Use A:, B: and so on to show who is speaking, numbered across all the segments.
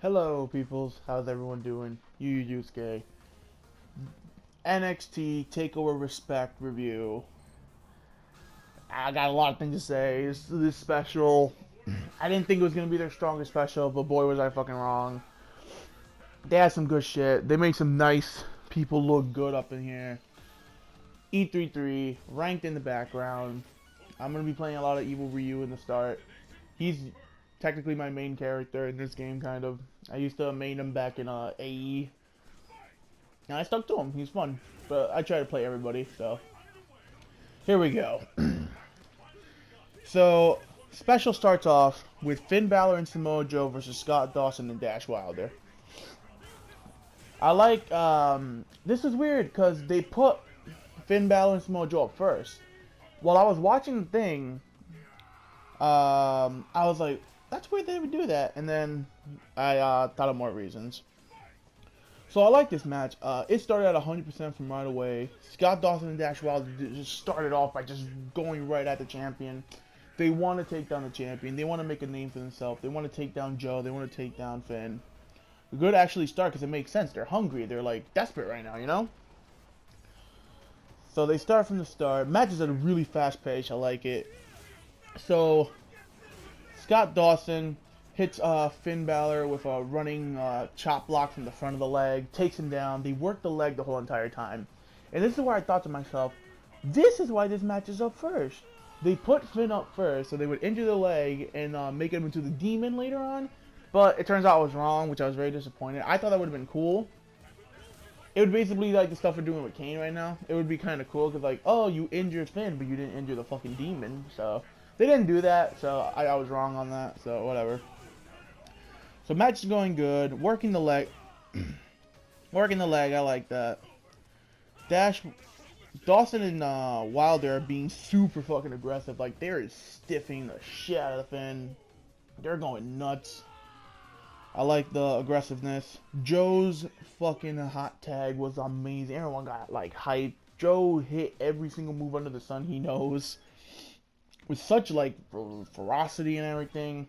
A: Hello, peoples. How's everyone doing? Yusuke. NXT Takeover Respect review. I got a lot of things to say. This special, I didn't think it was gonna be their strongest special, but boy was I fucking wrong. They had some good shit. They made some nice people look good up in here. E33 ranked in the background. I'm gonna be playing a lot of Evil Ryu in the start. He's technically my main character in this game, kind of. I used to main him back in AE, and I stuck to him. He's fun, but I try to play everybody. So here we go. So special starts off with Finn Balor and Samoa Joe versus Scott Dawson and Dash Wilder. I like this is weird because they put Finn Balor and Samoa Joe up first. While I was watching the thing, I was like, that's weird they would do that, and then I thought of more reasons. So I like this match. It started at 100% from right away. Scott Dawson and Dash Wilder just started off by just going right at the champion. They want to take down the champion. They want to make a name for themselves. They want to take down Joe. They want to take down Finn. A good actually start because it makes sense. They're hungry. They're like desperate right now, you know? So they start from the start. Match is at a really fast pace. I like it. So Scott Dawson hits Finn Balor with a running chop block from the front of the leg, takes him down. They work the leg the whole entire time. And this is where I thought to myself, this is why this match is up first. They put Finn up first so they would injure the leg and make him into the demon later on. But it turns out I was wrong, which I was very disappointed. I thought that would have been cool. It would basically be like the stuff we're doing with Kane right now. It would be kind of cool because like, oh, you injured Finn, but you didn't injure the fucking demon. So they didn't do that, so I was wrong on that, so whatever. So match is going good. Working the leg. Working the leg, I like that. Dawson and Wilder are being super fucking aggressive. Like, they're stiffing the shit out of the Finn. They're going nuts. I like the aggressiveness. Joe's fucking hot tag was amazing. Everyone got, like, hyped. Joe hit every single move under the sun he knows with such, like, ferocity and everything.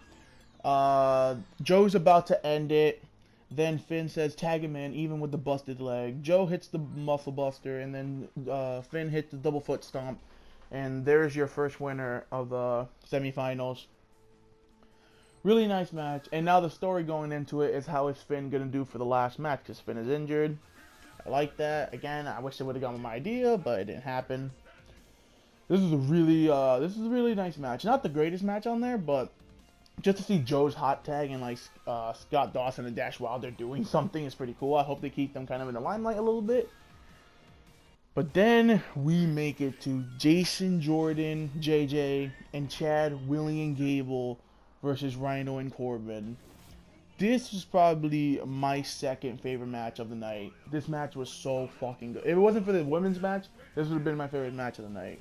A: Joe's about to end it. Then Finn says tag him in, even with the busted leg. Joe hits the muscle buster, and then Finn hits the double foot stomp. And there's your first winner of the semifinals. Really nice match. And now the story going into it is how is Finn going to do for the last match, because Finn is injured. I like that. Again, I wish they would have gone with my idea, but it didn't happen. This is a really nice match. Not the greatest match on there, but just to see Joe's hot tag and like Scott Dawson and Dash Wilder doing something is pretty cool. I hope they keep them kind of in the limelight a little bit. But then we make it to Jason Jordan, JJ, and Chad, Willie, and Gable versus Rhino and Corbin. This is probably my second favorite match of the night. This match was so fucking good. If it wasn't for the women's match, this would have been my favorite match of the night.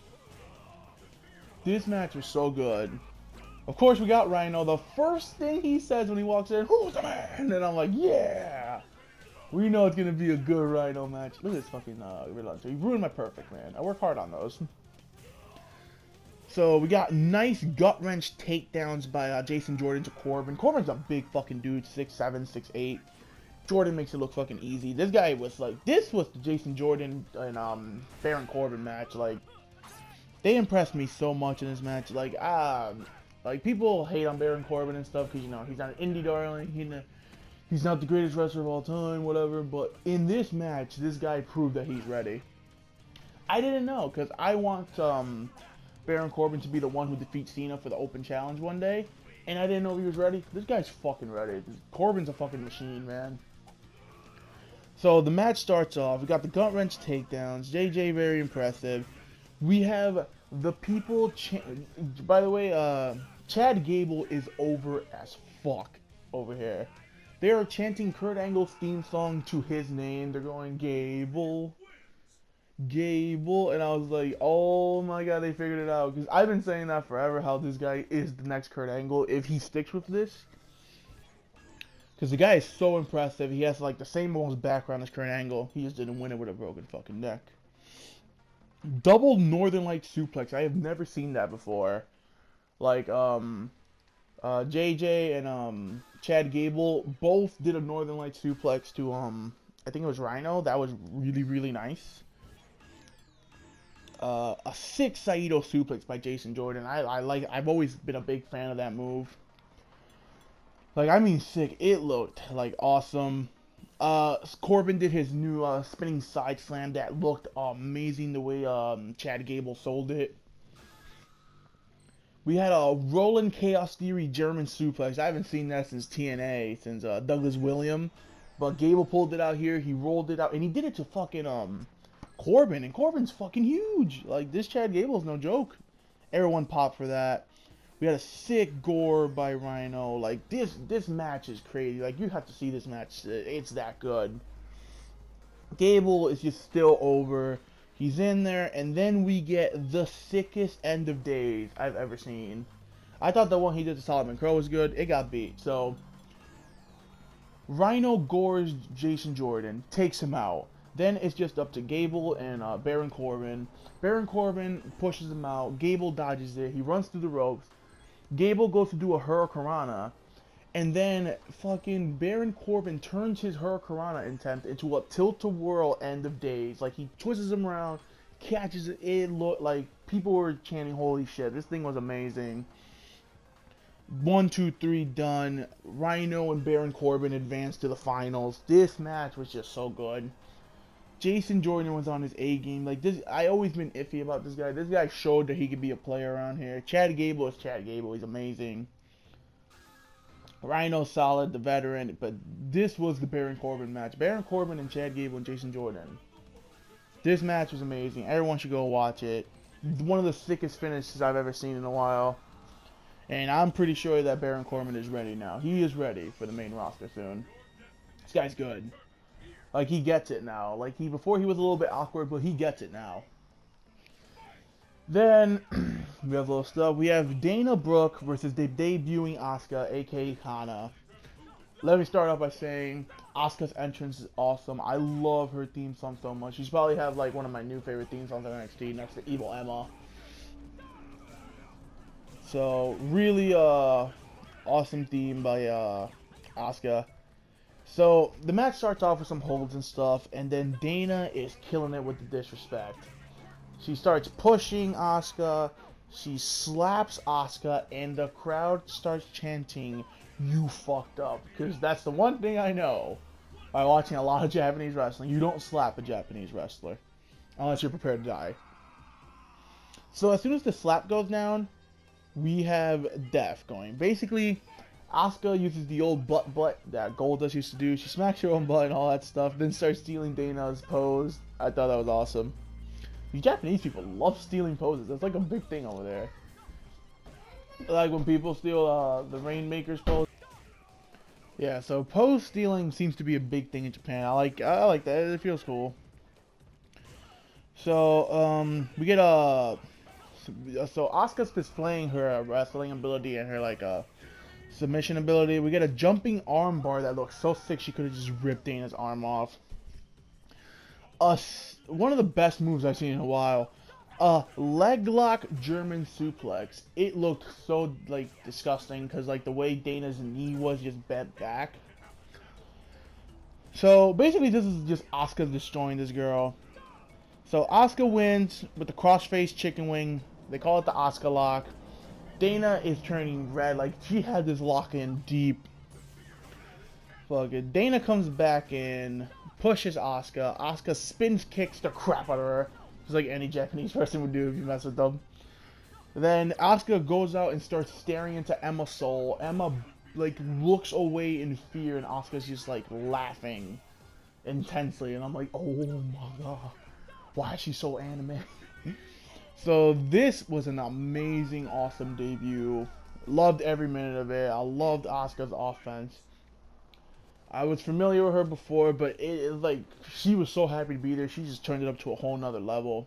A: This match was so good. Of course, we got Rhino. The first thing he says when he walks in, who's the man? And I'm like, yeah. We know it's going to be a good Rhino match. Look at this fucking relauncher. He ruined my perfect, man. I work hard on those. So, we got nice gut-wrench takedowns by Jason Jordan to Corbin. Corbin's a big fucking dude, 6'7", 6'8". Jordan makes it look fucking easy. This guy was like, this was the Jason Jordan and Baron Corbin match. Like, they impressed me so much in this match. Like, people hate on Baron Corbin and stuff because, you know, he's not an indie darling. He's not the greatest wrestler of all time, whatever. But in this match, this guy proved that he's ready. I didn't know because I want Baron Corbin to be the one who defeats Cena for the open challenge one day. And I didn't know he was ready. This guy's fucking ready. Corbin's a fucking machine, man. So the match starts off. We got the gut wrench takedowns. JJ very impressive. We have the people. By the way, Chad Gable is over as fuck over here. They are chanting Kurt Angle's theme song to his name. They're going Gable, Gable, and I was like, oh my god, they figured it out. Because I've been saying that forever, how this guy is the next Kurt Angle if he sticks with this. Because the guy is so impressive. He has like the same almost background as Kurt Angle. He just didn't win it with a broken fucking neck. Double Northern Light suplex. I have never seen that before. Like, JJ and Chad Gable both did a Northern Light suplex to I think it was Rhino. That was really nice. A sick Saito suplex by Jason Jordan. I've always been a big fan of that move. Like, I mean sick. It looked like awesome. Corbin did his new spinning side slam that looked amazing the way Chad Gable sold it. We had a Rolling Chaos Theory German suplex. I haven't seen that since TNA, since Douglas William. But Gable pulled it out here. He rolled it out, and he did it to fucking Corbin, and Corbin's fucking huge. Like, this Chad Gable's no joke. Everyone popped for that. We had a sick gore by Rhino. Like, this match is crazy. Like, you have to see this match. It's that good. Gable is just still over. He's in there, and then we get the sickest end of days I've ever seen. I thought the one he did to Solomon Crow was good. It got beat. So, Rhino gores Jason Jordan, takes him out. Then it's just up to Gable and Baron Corbin. Baron Corbin pushes him out. Gable dodges it. He runs through the ropes. Gable goes to do a Hurricanrana. And then fucking Baron Corbin turns his Hurricanrana attempt into a tilt-a-whirl end of days. Like, he twists him around, catches it. It looked like people were chanting, holy shit, this thing was amazing. 1, 2, 3, done. Rhino and Baron Corbin advanced to the finals. This match was just so good. Jason Jordan was on his A game. Like, this, I always been iffy about this guy. This guy showed that he could be a player around here. Chad Gable is Chad Gable. He's amazing. Rhino solid, the veteran, but this was the Baron Corbin match. Baron Corbin and Chad Gable and Jason Jordan. This match was amazing. Everyone should go watch it. One of the sickest finishes I've ever seen in a while. And I'm pretty sure that Baron Corbin is ready now. He is ready for the main roster soon. This guy's good. Like, he gets it now. Like, before he was a little bit awkward, but he gets it now. Then, we have little stuff. We have Dana Brooke versus the debuting Asuka, a.k.a. Kana. Let me start off by saying Asuka's entrance is awesome. I love her theme song so much. She's probably have, like, one of my new favorite theme songs on NXT next to Evil Emma. So, really, awesome theme by, Asuka. So, the match starts off with some holds and stuff, and then Dana is killing it with the disrespect. She starts pushing Asuka, she slaps Asuka, and the crowd starts chanting, "You fucked up." Because that's the one thing I know by watching a lot of Japanese wrestling. You don't slap a Japanese wrestler unless you're prepared to die. So as soon as the slap goes down, we have death going. Basically, Asuka uses the old butt that Goldust used to do. She smacks her own butt and all that stuff, then starts stealing Dana's pose. I thought that was awesome. These Japanese people love stealing poses. That's like a big thing over there. Like when people steal the Rainmaker's pose. Yeah, so pose stealing seems to be a big thing in Japan. I like that. It feels cool. So we get so Asuka's displaying her wrestling ability and her like submission ability. We get a jumping arm bar that looks so sick. She could have just ripped Dana's arm off. One of the best moves I've seen in a while. A leg lock German suplex. It looked so like disgusting because like the way Dana's knee was just bent back. So basically this is just Asuka destroying this girl. So Asuka wins with the crossface chicken wing. They call it the Asuka lock. Dana is turning red. Like she had this lock in deep. Fuck it. Dana comes back in. Pushes Asuka. Asuka spins kicks the crap out of her. Just like any Japanese person would do if you mess with them. Then Asuka goes out and starts staring into Emma's soul. Emma like looks away in fear and Asuka's just like laughing intensely. And I'm like, oh my god. Why is she so anime? So this was an amazing, awesome debut. Loved every minute of it. I loved Asuka's offense. I was familiar with her before, but it like she was so happy to be there. She just turned it up to a whole nother level.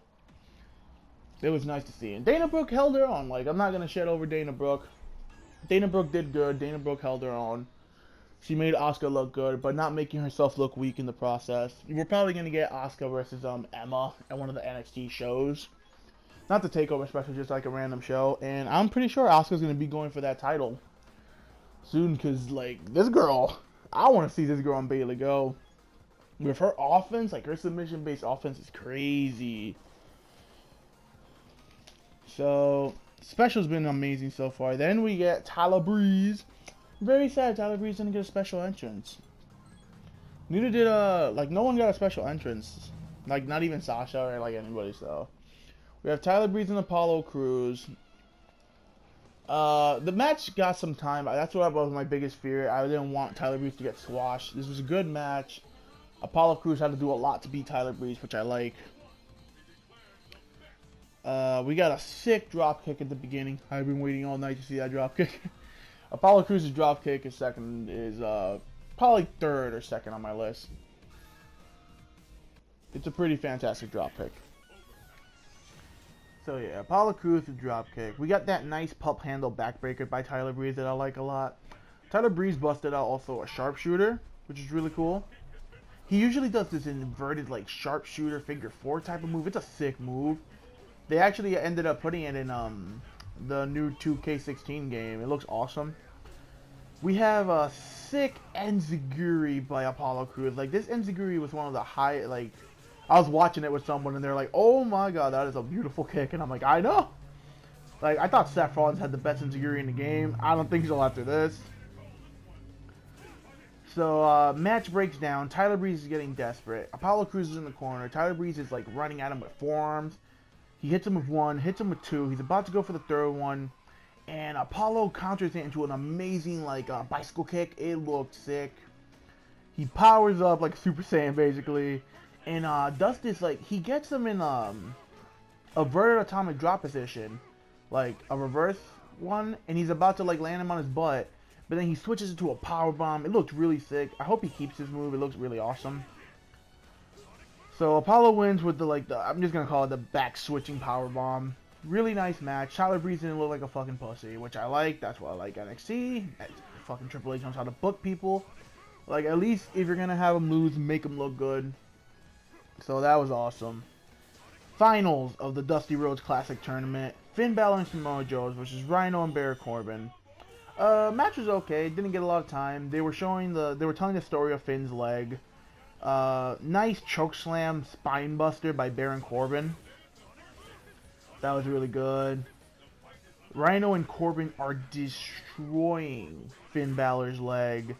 A: It was nice to see. And Dana Brooke held her on. Like, I'm not gonna shed over Dana Brooke. Dana Brooke did good. Dana Brooke held her on. She made Asuka look good, but not making herself look weak in the process. We're probably gonna get Asuka versus Emma at one of the NXT shows. Not the TAKEOVER special, just like a random show. And I'm pretty sure Asuka's gonna be going for that title. soon, because, like, this girl, I want to see this girl and Bailey go. With her offense, like, her submission-based offense is crazy. So, special's been amazing so far. Then we get Tyler Breeze. Very sad Tyler Breeze didn't get a special entrance. Neither did, like, no one got a special entrance. Like, not even Sasha or, like, anybody, so. We have Tyler Breeze and Apollo Crews. The match got some time. That's what was my biggest fear. I didn't want Tyler Breeze to get squashed. This was a good match. Apollo Crews had to do a lot to beat Tyler Breeze, which I like. We got a sick drop kick at the beginning. I've been waiting all night to see that drop kick. Apollo Crews' drop kick is second, is probably third or second on my list. It's a pretty fantastic drop kick. So yeah, Apollo Crews with drop kick. We got that nice pup handle backbreaker by Tyler Breeze that I like a lot. Tyler Breeze busted out also a sharpshooter, which is really cool. He usually does this inverted like sharpshooter figure four type of move. It's a sick move. They actually ended up putting it in the new 2K16 game. It looks awesome. We have a sick enziguri by Apollo Crews. Like, this enziguri was one of the high, like, I was watching it with someone and they're like, oh my god, that is a beautiful kick. And I'm like, I know. Like, I thought Seth Rollins had the best enziguri in the game. I don't think so after this. So, match breaks down. Tyler Breeze is getting desperate. Apollo Crews is in the corner. Tyler Breeze is, like, running at him with forearms. He hits him with one, hits him with two. He's about to go for the third one. And Apollo counters it into an amazing, like, bicycle kick. It looked sick. He powers up like Super Saiyan, basically. And does this, like, he gets him in a verted atomic drop position. Like, a reverse one. And he's about to, like, land him on his butt. But then he switches it to a power bomb. It looked really sick. I hope he keeps his move. It looks really awesome. So Apollo wins with the, like, I'm just gonna call it the back switching power bomb. Really nice match. Tyler Breeze didn't look like a fucking pussy, which I like. That's why I like NXT. Fucking Triple H knows how to book people. Like, at least if you're gonna have him lose, make him look good. So that was awesome. Finals of the Dusty Rhodes Classic Tournament. Finn Balor and Samoa Joe versus Rhino and Baron Corbin. Match was okay. Didn't get a lot of time. They were telling the story of Finn's leg. Nice chokeslam spine buster by Baron Corbin. That was really good. Rhino and Corbin are destroying Finn Balor's leg.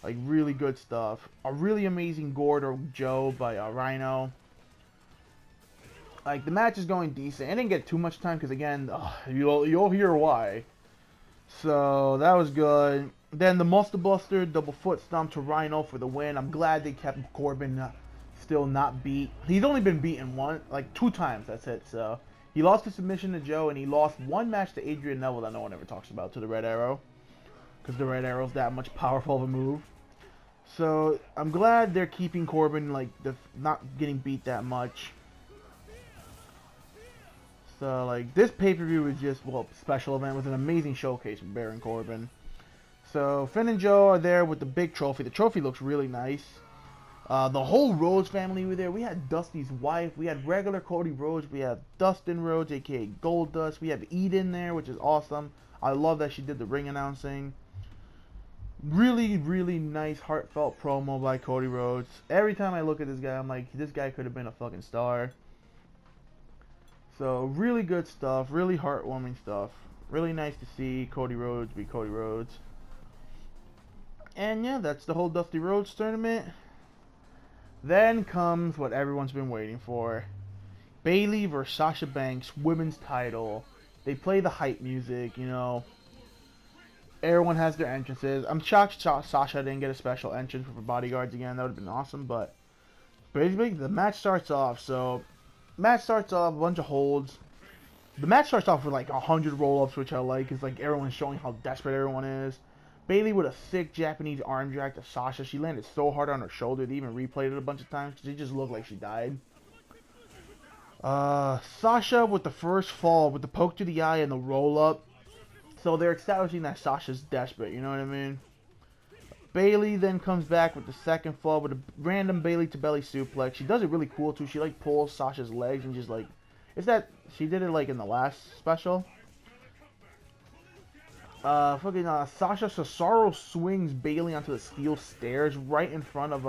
A: Like, really good stuff. A really amazing Gordo Joe by Rhino. Like, the match is going decent. It didn't get too much time because, again, you'll hear why. So, that was good. Then the Muscle Buster double foot stomp to Rhino for the win. I'm glad they kept Corbin still not beat. He's only been beaten two times, that's it. So, he lost the submission to Joe, and he lost one match to Adrian Neville that no one ever talks about, to the Red Arrow. Because the Red Arrow's that much powerful of a move. So, I'm glad they're keeping Corbin, like, not getting beat that much. So, like, this pay-per-view is just, well, special event with an amazing showcase with Baron Corbin. So, Finn and Joe are there with the big trophy. The trophy looks really nice. The whole Rhodes family were there. We had Dusty's wife. We had regular Cody Rhodes. We have Dustin Rhodes, a.k.a. Goldust. We have Eden there, which is awesome. I love that she did the ring announcing. Really, really nice, heartfelt promo by Cody Rhodes. Every time I look at this guy, I'm like, this guy could have been a fucking star. So, really good stuff. Really heartwarming stuff. Really nice to see Cody Rhodes be Cody Rhodes. And yeah, that's the whole Dusty Rhodes tournament. Then comes what everyone's been waiting for. Bayley versus Sasha Banks, women's title. They play the hype music, you know. Everyone has their entrances. I'm shocked Sasha didn't get a special entrance for bodyguards again. That would have been awesome, but basically the match starts off. So, match starts off, a bunch of holds. The match starts off with like 100 roll-ups, which I like. It's like everyone's showing how desperate everyone is. Bayley with a sick Japanese arm drag to Sasha. She landed so hard on her shoulder. They even replayed it a bunch of times because it just looked like she died. Sasha with the first fall with the poke to the eye and the roll-up. So they're establishing that Sasha's desperate, you know what I mean? Bayley then comes back with the second fall with a random Bayley to belly suplex. She does it really cool too. She like pulls Sasha's legs and just like, she did it like in the last special. Sasha Cesaro swings Bayley onto the steel stairs right in front of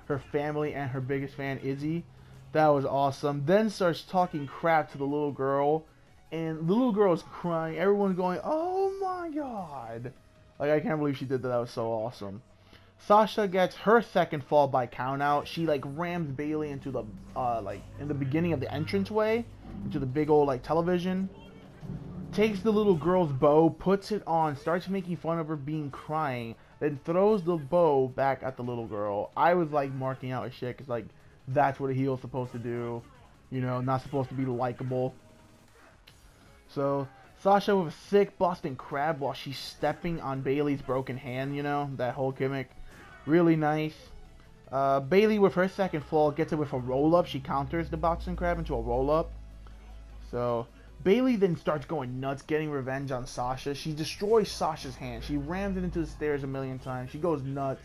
A: her family and her biggest fan Izzy. That was awesome. Then starts talking crap to the little girl, and the little girl is crying. Everyone's going, "Oh my god!" Like, I can't believe she did that. That was so awesome. Sasha gets her second fall by countout. She like rams Bayley into the like in the beginning of the entranceway into the big old like television. Takes the little girl's bow, puts it on, starts making fun of her being crying, then throws the bow back at the little girl. I was like marking out a shit because like that's what a heel is supposed to do, you know, not supposed to be likable. So Sasha with a sick Boston Crab while she's stepping on Bayley's broken hand, you know, that whole gimmick. Really nice. Bayley with her second fall gets it with a roll-up. She counters the Boston Crab into a roll-up. So Bayley then starts going nuts, getting revenge on Sasha. She destroys Sasha's hand. She rams it into the stairs a million times. She goes nuts.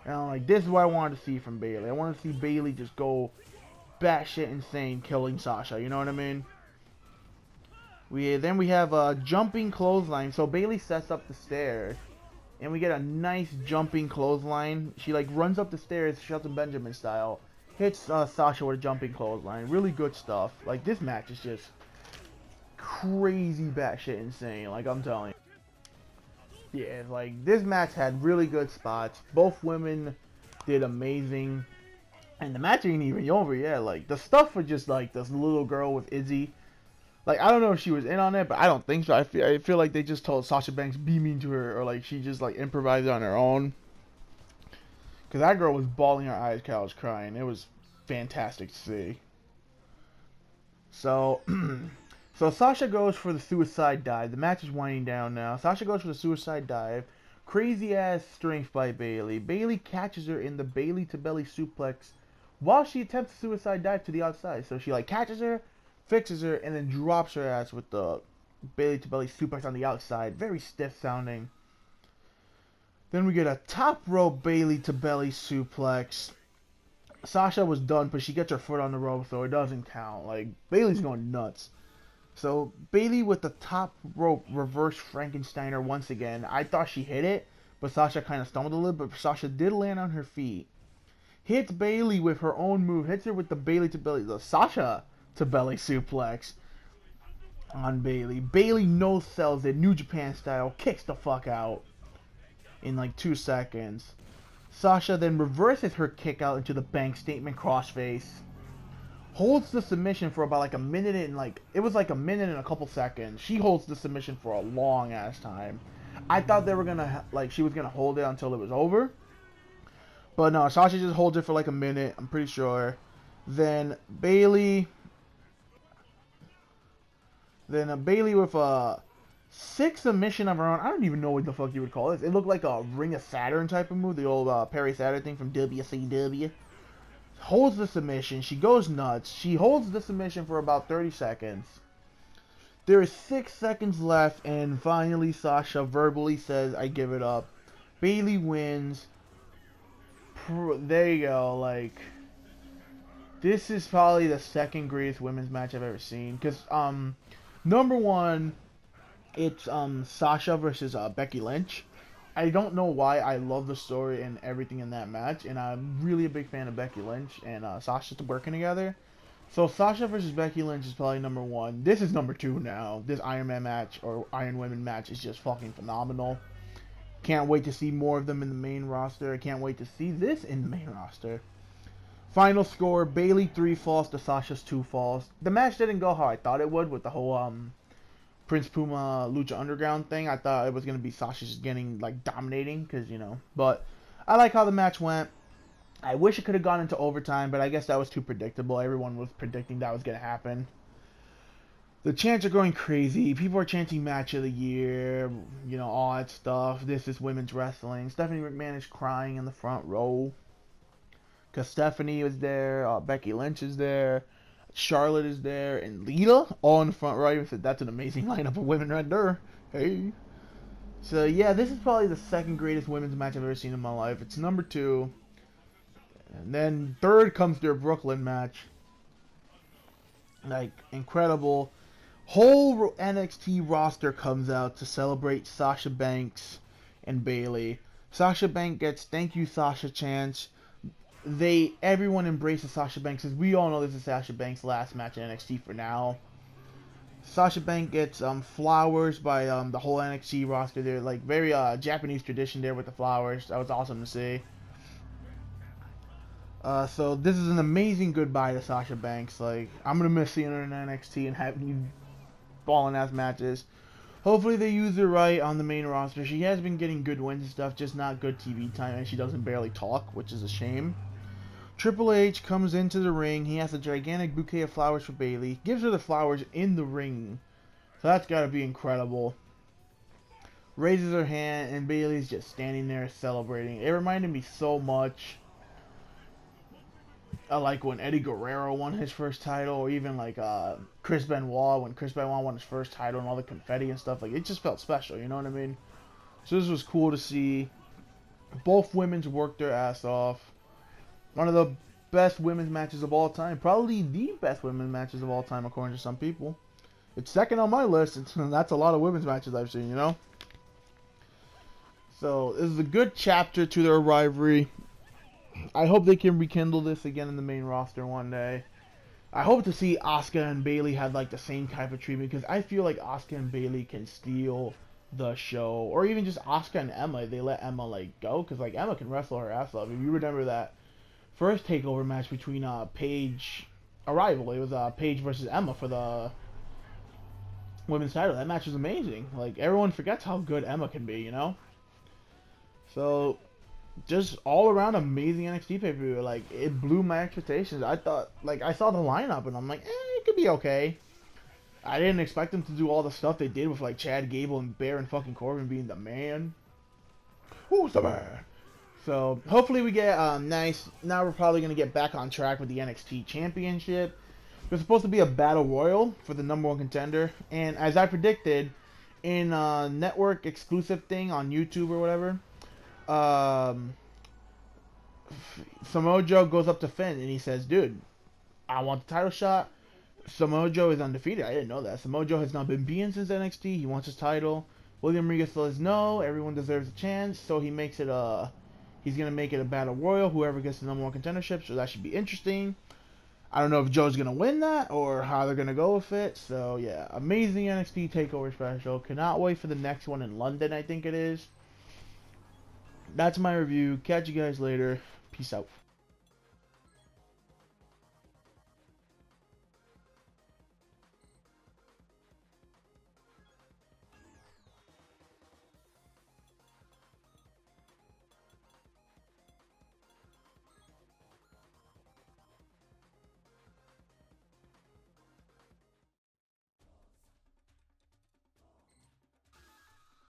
A: And I'm like, this is what I wanted to see from Bayley. I wanted to see Bayley just go batshit insane, killing Sasha. You know what I mean? Then we have a jumping clothesline. So Bayley sets up the stairs, and we get a nice jumping clothesline. She like runs up the stairs, Shelton Benjamin style, hits Sasha with a jumping clothesline. Really good stuff. Like, this match is just crazy batshit insane. Like, I'm telling you. Yeah, like, this match had really good spots. Both women did amazing. And the match ain't even over yet. Like, the stuff with just, like, this little girl with Izzy. Like, I don't know if she was in on it, but I don't think so. I feel like they just told Sasha Banks, be mean to her. Or, like, she just, like, improvised on her own. Because that girl was bawling her eyes out, was crying. It was fantastic to see. So... So Sasha goes for the suicide dive. The match is winding down now. Sasha goes for the suicide dive. Crazy ass strength by Bayley. Bayley catches her in the Bayley to belly suplex while she attempts a suicide dive to the outside. So she like catches her, fixes her, and then drops her ass with the Bayley to belly suplex on the outside. Very stiff sounding. Then we get a top rope Bayley to belly suplex. Sasha was done, but she gets her foot on the rope, so it doesn't count. Like, Bayley's going nuts. So, Bayley with the top rope reverse Frankensteiner once again. I thought she hit it, but Sasha kind of stumbled a little, but Sasha did land on her feet. Hits Bayley with her own move. Hits her with the Bayley to belly, the Sasha to belly suplex on Bayley. Bayley no-sells it, New Japan style, kicks the fuck out in like 2 seconds. Sasha then reverses her kick out into the bank statement crossface. Holds the submission for about like a minute and like, it was like a minute and a couple seconds. She holds the submission for a long ass time. I thought they were gonna, like, she was gonna hold it until it was over. But no, Sasha just holds it for like a minute, I'm pretty sure. Then Bayley with a sick submission of her own. I don't even know what the fuck you would call this. It looked like a Ring of Saturn type of move, the old Perry Saturn thing from WCW. Holds the submission. She goes nuts. She holds the submission for about 30 seconds. There is 6 seconds left, and finally Sasha verbally says, I give it up. Bayley wins. There you go. Like, this is probably the second greatest women's match I've ever seen. Because, number one, it's Sasha versus Becky Lynch. I don't know why. I love the story and everything in that match, and I'm really a big fan of Becky Lynch and Sasha working together. So Sasha versus Becky Lynch is probably number one. This is number two now. This Iron Man match or Iron Women match is just fucking phenomenal. Can't wait to see more of them in the main roster. I can't wait to see this in the main roster. Final score: Bayley 3 falls to Sasha's 2 falls. The match didn't go how I thought it would with the whole Prince Puma Lucha Underground thing. I thought it was going to be Sasha just getting, like, dominating, because, you know. But I like how the match went. I wish it could have gone into overtime, but I guess that was too predictable. Everyone was predicting that was going to happen. The chants are going crazy. People are chanting match of the year, you know, all that stuff. This is women's wrestling. Stephanie McMahon is crying in the front row, because Stephanie is there, Becky Lynch is there, Charlotte is there, and Lita all in the front right. I said, that's an amazing lineup of women right there. Hey. So, yeah, this is probably the second greatest women's match I've ever seen in my life. It's number 2. And then third comes their Brooklyn match. Like, incredible. Whole NXT roster comes out to celebrate Sasha Banks and Bayley. Sasha Banks gets "Thank you, Sasha" chants. Everyone embraces Sasha Banks, because we all know this is Sasha Banks' last match in NXT for now. Sasha Banks gets flowers by the whole NXT roster. They're like very Japanese tradition there with the flowers. That was awesome to see. So this is an amazing goodbye to Sasha Banks. Like, I'm gonna miss seeing her in NXT and having these balling ass matches. Hopefully they use her right on the main roster. She has been getting good wins and stuff, just not good TV time, and she doesn't barely talk, which is a shame. Triple H comes into the ring. He has a gigantic bouquet of flowers for Bayley. Gives her the flowers in the ring. So that's got to be incredible. Raises her hand, and Bayley's just standing there celebrating. It reminded me so much of like when Eddie Guerrero won his first title, or even like Chris Benoit, when Chris Benoit won his first title and all the confetti and stuff. Like, it just felt special, you know what I mean? So this was cool to see. Both women's worked their ass off. One of the best women's matches of all time. Probably the best women's matches of all time, according to some people. It's second on my list. That's a lot of women's matches I've seen, you know? So, this is a good chapter to their rivalry. I hope they can rekindle this again in the main roster one day. I hope to see Asuka and Bayley have like the same type of treatment, because I feel like Asuka and Bayley can steal the show. Or even just Asuka and Emma. They let Emma like go, because like Emma can wrestle her ass off. If you remember that first takeover match between Paige, Arrival, it was Paige versus Emma for the women's title. That match was amazing. Like, everyone forgets how good Emma can be, you know? So, just all around amazing NXT pay-per-view. Like, it blew my expectations. I thought, like, I saw the lineup and I'm like, it could be okay. I didn't expect them to do all the stuff they did with like Chad Gable and Baron fucking Corbin being the man. Who's the man? So, hopefully we get nice. Now we're probably going to get back on track with the NXT Championship. There's supposed to be a Battle Royal for the #1 contender. And as I predicted, in a network exclusive thing on YouTube or whatever, Samoa Joe goes up to Finn and he says, dude, I want the title shot. Samoa Joe is undefeated. I didn't know that. Samoa Joe has not been beaten since NXT. He wants his title. William Regal says no. Everyone deserves a chance. So he makes it he's going to make it a Battle Royal. Whoever gets the #1 contendership. So that should be interesting. I don't know if Joe's going to win that or how they're going to go with it. So, yeah. Amazing NXT TakeOver special. Cannot wait for the next one in London, I think it is. That's my review. Catch you guys later. Peace out.